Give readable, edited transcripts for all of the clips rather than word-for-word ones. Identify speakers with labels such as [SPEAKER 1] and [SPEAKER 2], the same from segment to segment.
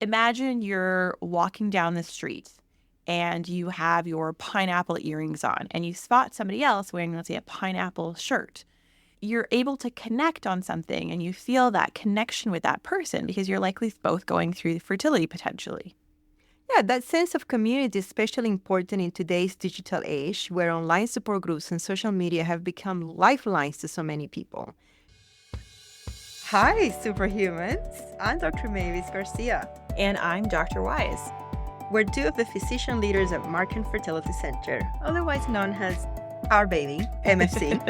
[SPEAKER 1] Imagine you're walking down the street and you have your pineapple earrings on and you spot somebody else wearing, let's say, a pineapple shirt. You're able to connect on something and you feel that connection with that person because you're likely both going through fertility potentially.
[SPEAKER 2] Yeah, that sense of community is especially important in today's digital age where online support groups and social media have become lifelines to so many people. Hi, superhumans. I'm Dr. Mavis Garcia.
[SPEAKER 1] And I'm Dr. Wise.
[SPEAKER 2] We're two of the physician leaders at Markham Fertility Center, otherwise known as Our Baby, MFC.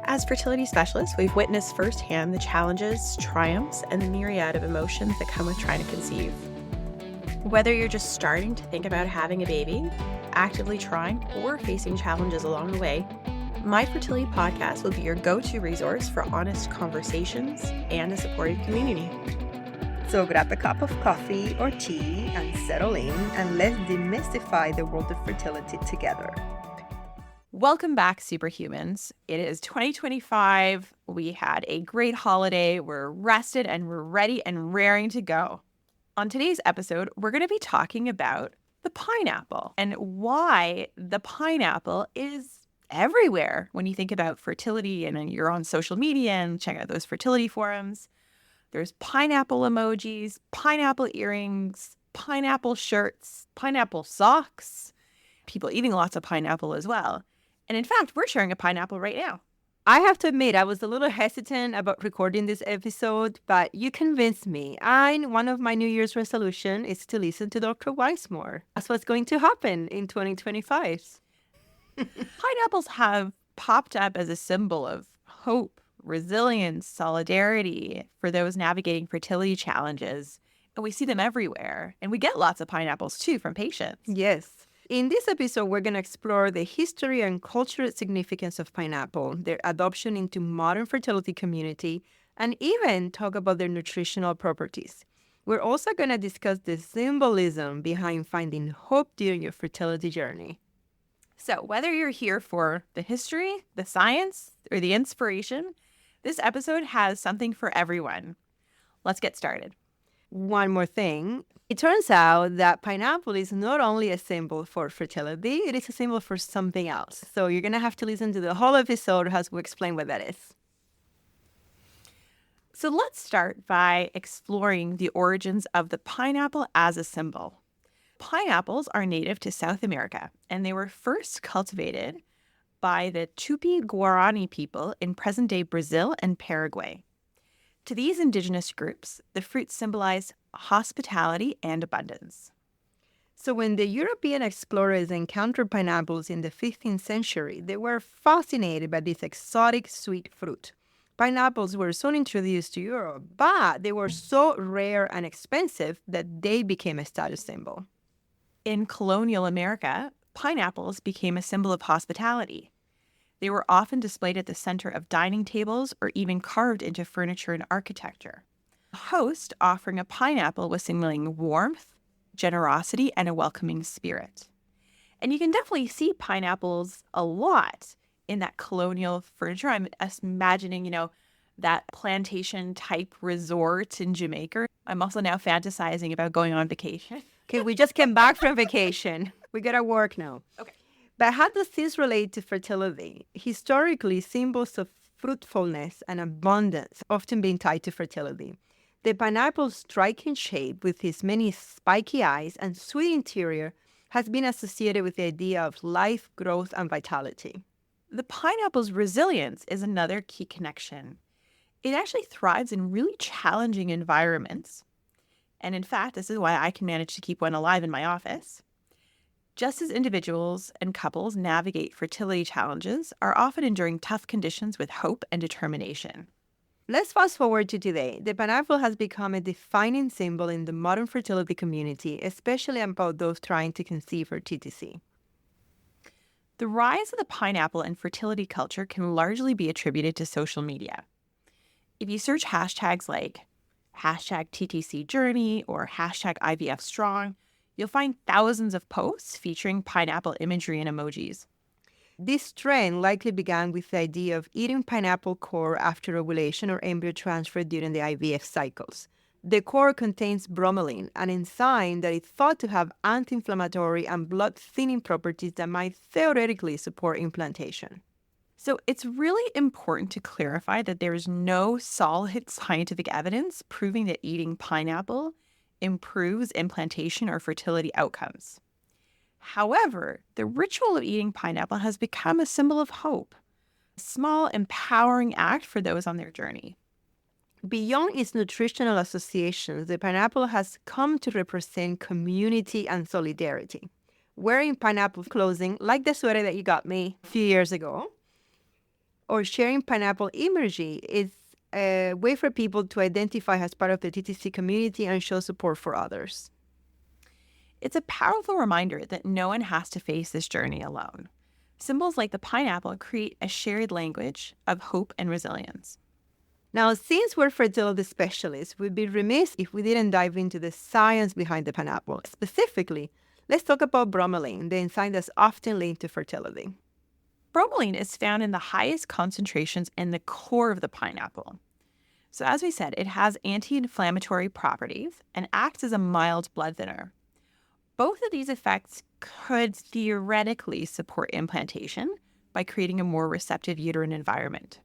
[SPEAKER 1] As fertility specialists, we've witnessed firsthand the challenges, triumphs, and the myriad of emotions that come with trying to conceive. Whether you're just starting to think about having a baby, actively trying, or facing challenges along the way, My Fertility Podcast will be your go-to resource for honest conversations and a supportive community.
[SPEAKER 2] So grab a cup of coffee or tea and settle in, and let's demystify the world of fertility together.
[SPEAKER 1] Welcome back, superhumans. It is 2025. We had a great holiday. We're rested and we're ready and raring to go. On today's episode, we're going to be talking about the pineapple and why the pineapple is everywhere when you think about fertility and you're on social media and check out those fertility forums. There's pineapple emojis, pineapple earrings, pineapple shirts, pineapple socks, people eating lots of pineapple as well. And in fact, we're sharing a pineapple right now.
[SPEAKER 2] I have to admit, I was a little hesitant about recording this episode, but you convinced me. One of my New Year's resolution is to listen to Dr. Wise more. That's what's going to happen in 2025.
[SPEAKER 1] Pineapples have popped up as a symbol of hope, resilience, solidarity for those navigating fertility challenges. And we see them everywhere. And we get lots of pineapples too from patients.
[SPEAKER 2] Yes. In this episode, we're going to explore the history and cultural significance of pineapple, their adoption into modern fertility community, and even talk about their nutritional properties. We're also going to discuss the symbolism behind finding hope during your fertility journey.
[SPEAKER 1] So whether you're here for the history, the science, or the inspiration, this episode has something for everyone. Let's get started.
[SPEAKER 2] One more thing. It turns out that pineapple is not only a symbol for fertility, it is a symbol for something else. So you're going to have to listen to the whole episode as we explain what that is.
[SPEAKER 1] So let's start by exploring the origins of the pineapple as a symbol. Pineapples are native to South America, and they were first cultivated by the Tupi-Guarani people in present-day Brazil and Paraguay. To these indigenous groups, the fruit symbolized hospitality and abundance.
[SPEAKER 2] So when the European explorers encountered pineapples in the 15th century, they were fascinated by this exotic sweet fruit. Pineapples were soon introduced to Europe, but they were so rare and expensive that they became a status symbol.
[SPEAKER 1] In colonial America, pineapples became a symbol of hospitality. They were often displayed at the center of dining tables or even carved into furniture and architecture. A host offering a pineapple was signaling warmth, generosity, and a welcoming spirit. And you can definitely see pineapples a lot in that colonial furniture. I'm imagining, that plantation type resort in Jamaica. I'm also now fantasizing about going on vacation.
[SPEAKER 2] Okay, we just came back from vacation. We gotta work now.
[SPEAKER 1] Okay.
[SPEAKER 2] But how does this relate to fertility? Historically, symbols of fruitfulness and abundance often been tied to fertility. The pineapple's striking shape with its many spiky eyes and sweet interior has been associated with the idea of life, growth, and vitality.
[SPEAKER 1] The pineapple's resilience is another key connection. It actually thrives in really challenging environments. And in fact, this is why I can manage to keep one alive in my office. Just as individuals and couples navigate fertility challenges are often enduring tough conditions with hope and determination.
[SPEAKER 2] Let's fast forward to today. The pineapple has become a defining symbol in the modern fertility community, especially about those trying to conceive or TTC.
[SPEAKER 1] The rise of the pineapple and fertility culture can largely be attributed to social media. If you search hashtags like hashtag TTC journey or hashtag IVF strong, you'll find thousands of posts featuring pineapple imagery and emojis.
[SPEAKER 2] This trend likely began with the idea of eating pineapple core after ovulation or embryo transfer during the IVF cycles. The core contains bromelain, an enzyme that is thought to have anti-inflammatory and blood-thinning properties that might theoretically support implantation.
[SPEAKER 1] So it's really important to clarify that there is no solid scientific evidence proving that eating pineapple improves implantation or fertility outcomes. However, the ritual of eating pineapple has become a symbol of hope, a small, empowering act for those on their journey.
[SPEAKER 2] Beyond its nutritional associations, the pineapple has come to represent community and solidarity. Wearing pineapple clothing, like the sweater that you got me a few years ago, or sharing pineapple imagery is a way for people to identify as part of the TTC community and show support for others.
[SPEAKER 1] It's a powerful reminder that no one has to face this journey alone. Symbols like the pineapple create a shared language of hope and resilience.
[SPEAKER 2] Now, since we're fertility specialists, we'd be remiss if we didn't dive into the science behind the pineapple. Specifically, let's talk about bromelain, the enzyme that's often linked to fertility.
[SPEAKER 1] Bromelain is found in the highest concentrations in the core of the pineapple. So, as we said, it has anti-inflammatory properties and acts as a mild blood thinner. Both of these effects could theoretically support implantation by creating a more receptive uterine environment.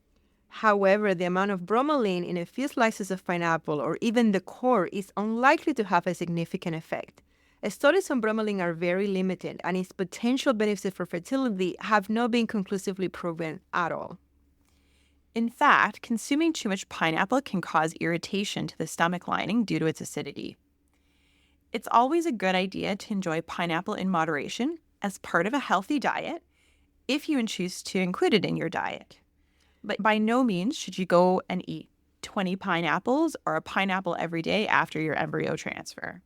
[SPEAKER 2] However, the amount of bromelain in a few slices of pineapple or even the core is unlikely to have a significant effect. Studies on bromelain are very limited, and its potential benefits for fertility have not been conclusively proven at all.
[SPEAKER 1] In fact, consuming too much pineapple can cause irritation to the stomach lining due to its acidity. It's always a good idea to enjoy pineapple in moderation as part of a healthy diet if you choose to include it in your diet. But by no means should you go and eat 20 pineapples or a pineapple every day after your embryo transfer.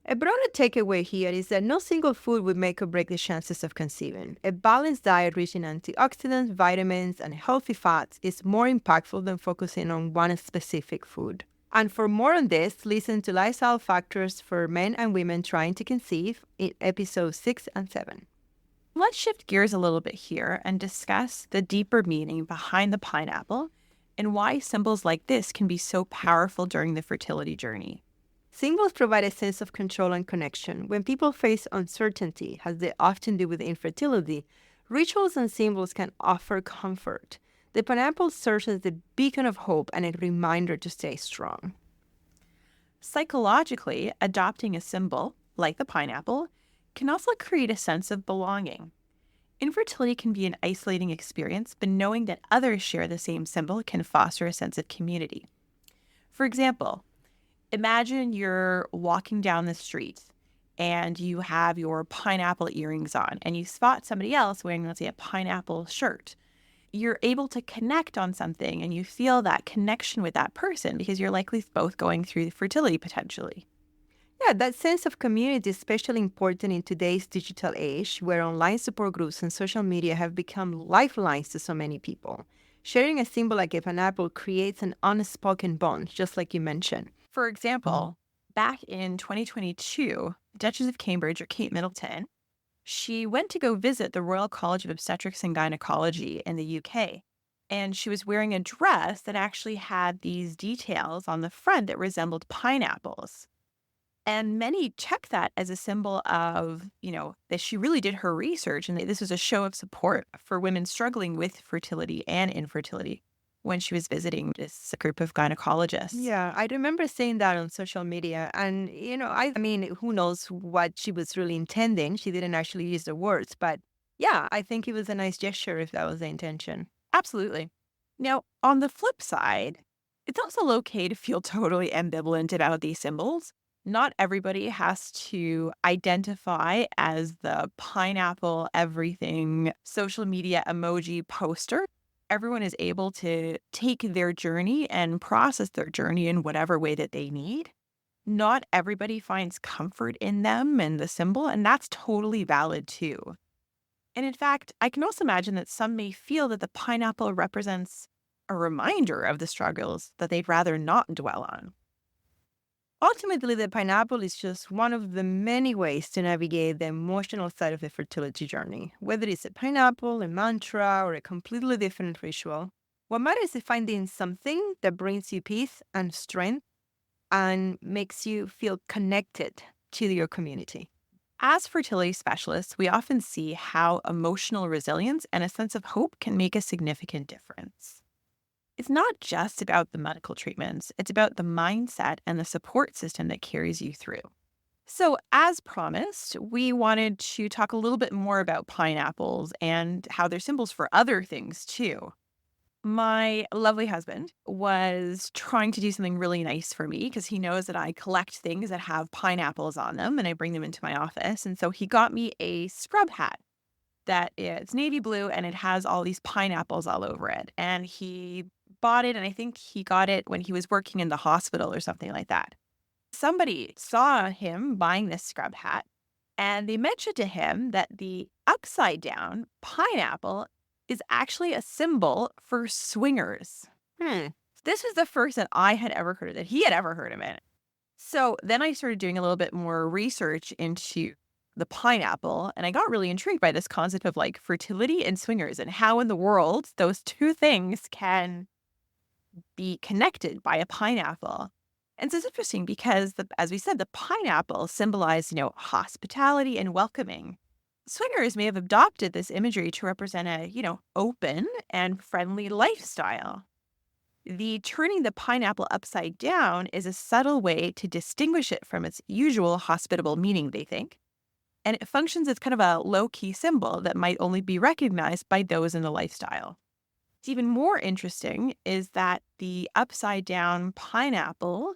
[SPEAKER 2] A broader takeaway here is that no single food would make or break the chances of conceiving. A balanced diet rich in antioxidants, vitamins, and healthy fats is more impactful than focusing on one specific food. And for more on this, listen to Lifestyle Factors for Men and Women Trying to Conceive in episodes 6 and 7.
[SPEAKER 1] Let's shift gears a little bit here and discuss the deeper meaning behind the pineapple and why symbols like this can be so powerful during the fertility journey.
[SPEAKER 2] Symbols provide a sense of control and connection. When people face uncertainty, as they often do with infertility, rituals and symbols can offer comfort. The pineapple serves as a beacon of hope and a reminder to stay strong.
[SPEAKER 1] Psychologically, adopting a symbol, like the pineapple, can also create a sense of belonging. Infertility can be an isolating experience, but knowing that others share the same symbol can foster a sense of community. For example, imagine you're walking down the street and you have your pineapple earrings on and you spot somebody else wearing, let's say, a pineapple shirt. You're able to connect on something and you feel that connection with that person because you're likely both going through fertility potentially.
[SPEAKER 2] Yeah, that sense of community is especially important in today's digital age, where online support groups and social media have become lifelines to so many people. Sharing a symbol like a pineapple creates an unspoken bond, just like you mentioned.
[SPEAKER 1] For example, back in 2022, Duchess of Cambridge, or Kate Middleton, she went to go visit the Royal College of Obstetrics and Gynecology in the UK. And she was wearing a dress that actually had these details on the front that resembled pineapples. And many check that as a symbol of, that she really did her research and that this was a show of support for women struggling with fertility and infertility when she was visiting this group of gynecologists.
[SPEAKER 2] Yeah, I remember seeing that on social media. And, I mean, who knows what she was really intending? She didn't actually use the words. But yeah, I think it was a nice gesture if that was the intention.
[SPEAKER 1] Absolutely. Now, on the flip side, it's also okay to feel totally ambivalent about these symbols. Not everybody has to identify as the pineapple everything social media emoji poster. Everyone is able to take their journey and process their journey in whatever way that they need. Not everybody finds comfort in them and the symbol, and that's totally valid too. And in fact, I can also imagine that some may feel that the pineapple represents a reminder of the struggles that they'd rather not dwell on.
[SPEAKER 2] Ultimately, the pineapple is just one of the many ways to navigate the emotional side of the fertility journey. Whether it's a pineapple, a mantra, or a completely different ritual, what matters is finding something that brings you peace and strength and makes you feel connected to your community.
[SPEAKER 1] As fertility specialists, we often see how emotional resilience and a sense of hope can make a significant difference. It's not just about the medical treatments, it's about the mindset and the support system that carries you through. So, as promised, we wanted to talk a little bit more about pineapples and how they're symbols for other things too. My lovely husband was trying to do something really nice for me because he knows that I collect things that have pineapples on them and I bring them into my office. And so he got me a scrub hat that it's navy blue and it has all these pineapples all over it. And he bought it, and I think he got it when he was working in the hospital or something like that. Somebody saw him buying this scrub hat and they mentioned to him that the upside down pineapple is actually a symbol for swingers. This is the first that I had ever heard of it, that he had ever heard of it. So then I started doing a little bit more research into the pineapple, and I got really intrigued by this concept of like fertility and swingers and how in the world those two things can be connected by a pineapple. And so it's interesting because, as we said, the pineapple symbolized, hospitality and welcoming. Swingers may have adopted this imagery to represent a, open and friendly lifestyle. The turning the pineapple upside down is a subtle way to distinguish it from its usual hospitable meaning, they think. And it functions as kind of a low-key symbol that might only be recognized by those in the lifestyle. What's even more interesting is that the upside down pineapple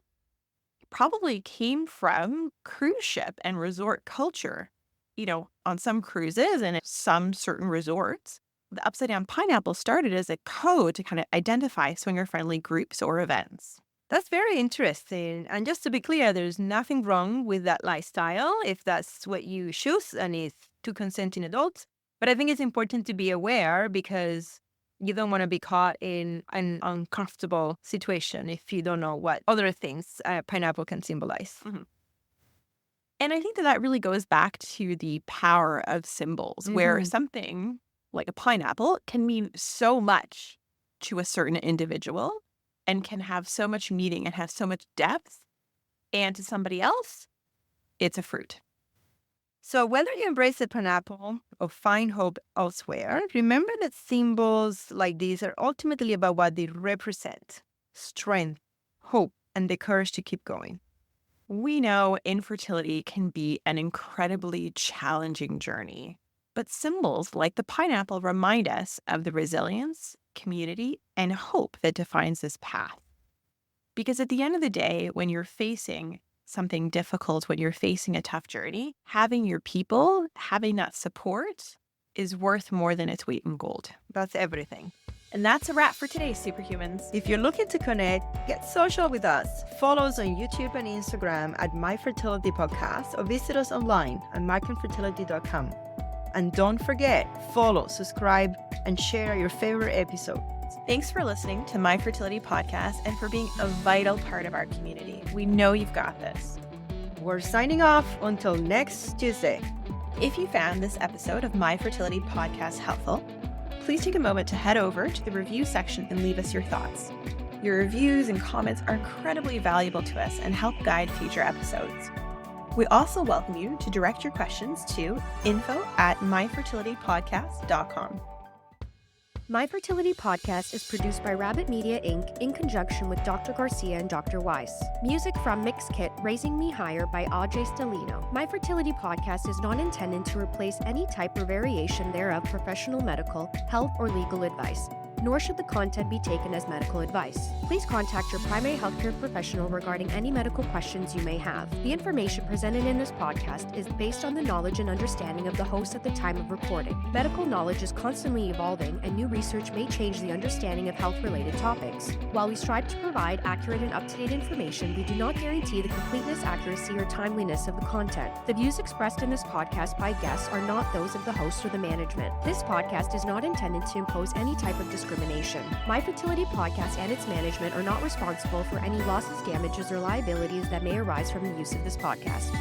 [SPEAKER 1] probably came from cruise ship and resort culture. On some cruises and at some certain resorts, the upside down pineapple started as a code to kind of identify swinger-friendly groups or events.
[SPEAKER 2] That's very interesting. And just to be clear, there's nothing wrong with that lifestyle if that's what you choose and it's two consenting adults. But I think it's important to be aware because you don't want to be caught in an uncomfortable situation if you don't know what other things pineapple can symbolize.
[SPEAKER 1] Mm-hmm. And I think that really goes back to the power of symbols, where something like a pineapple can mean so much to a certain individual and can have so much meaning and have so much depth. And to somebody else, it's a fruit.
[SPEAKER 2] So whether you embrace the pineapple or find hope elsewhere, remember that symbols like these are ultimately about what they represent: strength, hope, and the courage to keep going.
[SPEAKER 1] We know infertility can be an incredibly challenging journey, but symbols like the pineapple remind us of the resilience, community, and hope that defines this path. Because at the end of the day, when you're facing something difficult, when you're facing a tough journey, having your people, having that support is worth more than its weight in gold.
[SPEAKER 2] That's everything.
[SPEAKER 1] And that's a wrap for today, Superhumans.
[SPEAKER 2] If you're looking to connect, get social with us. Follow us on YouTube and Instagram at My Fertility Podcast or visit us online at myconfertility.com. And don't forget, follow, subscribe, and share your favorite episode.
[SPEAKER 1] Thanks for listening to My Fertility Podcast and for being a vital part of our community. We know you've got this.
[SPEAKER 2] We're signing off until next Tuesday.
[SPEAKER 1] If you found this episode of My Fertility Podcast helpful, please take a moment to head over to the review section and leave us your thoughts. Your reviews and comments are incredibly valuable to us and help guide future episodes. We also welcome you to direct your questions to info@myfertilitypodcast.com.
[SPEAKER 3] My Fertility Podcast is produced by Rabbit Media Inc. in conjunction with Dr. Garcia and Dr. Weiss. Music from Mix Kit Raising Me Higher by Ajay Stelino. My Fertility Podcast is not intended to replace any type or variation thereof professional medical, health, or legal advice, nor should the content be taken as medical advice. Please contact your primary healthcare professional regarding any medical questions you may have. The information presented in this podcast is based on the knowledge and understanding of the host at the time of recording. Medical knowledge is constantly evolving, and new research may change the understanding of health-related topics. While we strive to provide accurate and up-to-date information, we do not guarantee the completeness, accuracy, or timeliness of the content. The views expressed in this podcast by guests are not those of the host or the management. This podcast is not intended to impose any type of discrimination. My Fertility Podcast and its management are not responsible for any losses, damages, or liabilities that may arise from the use of this podcast.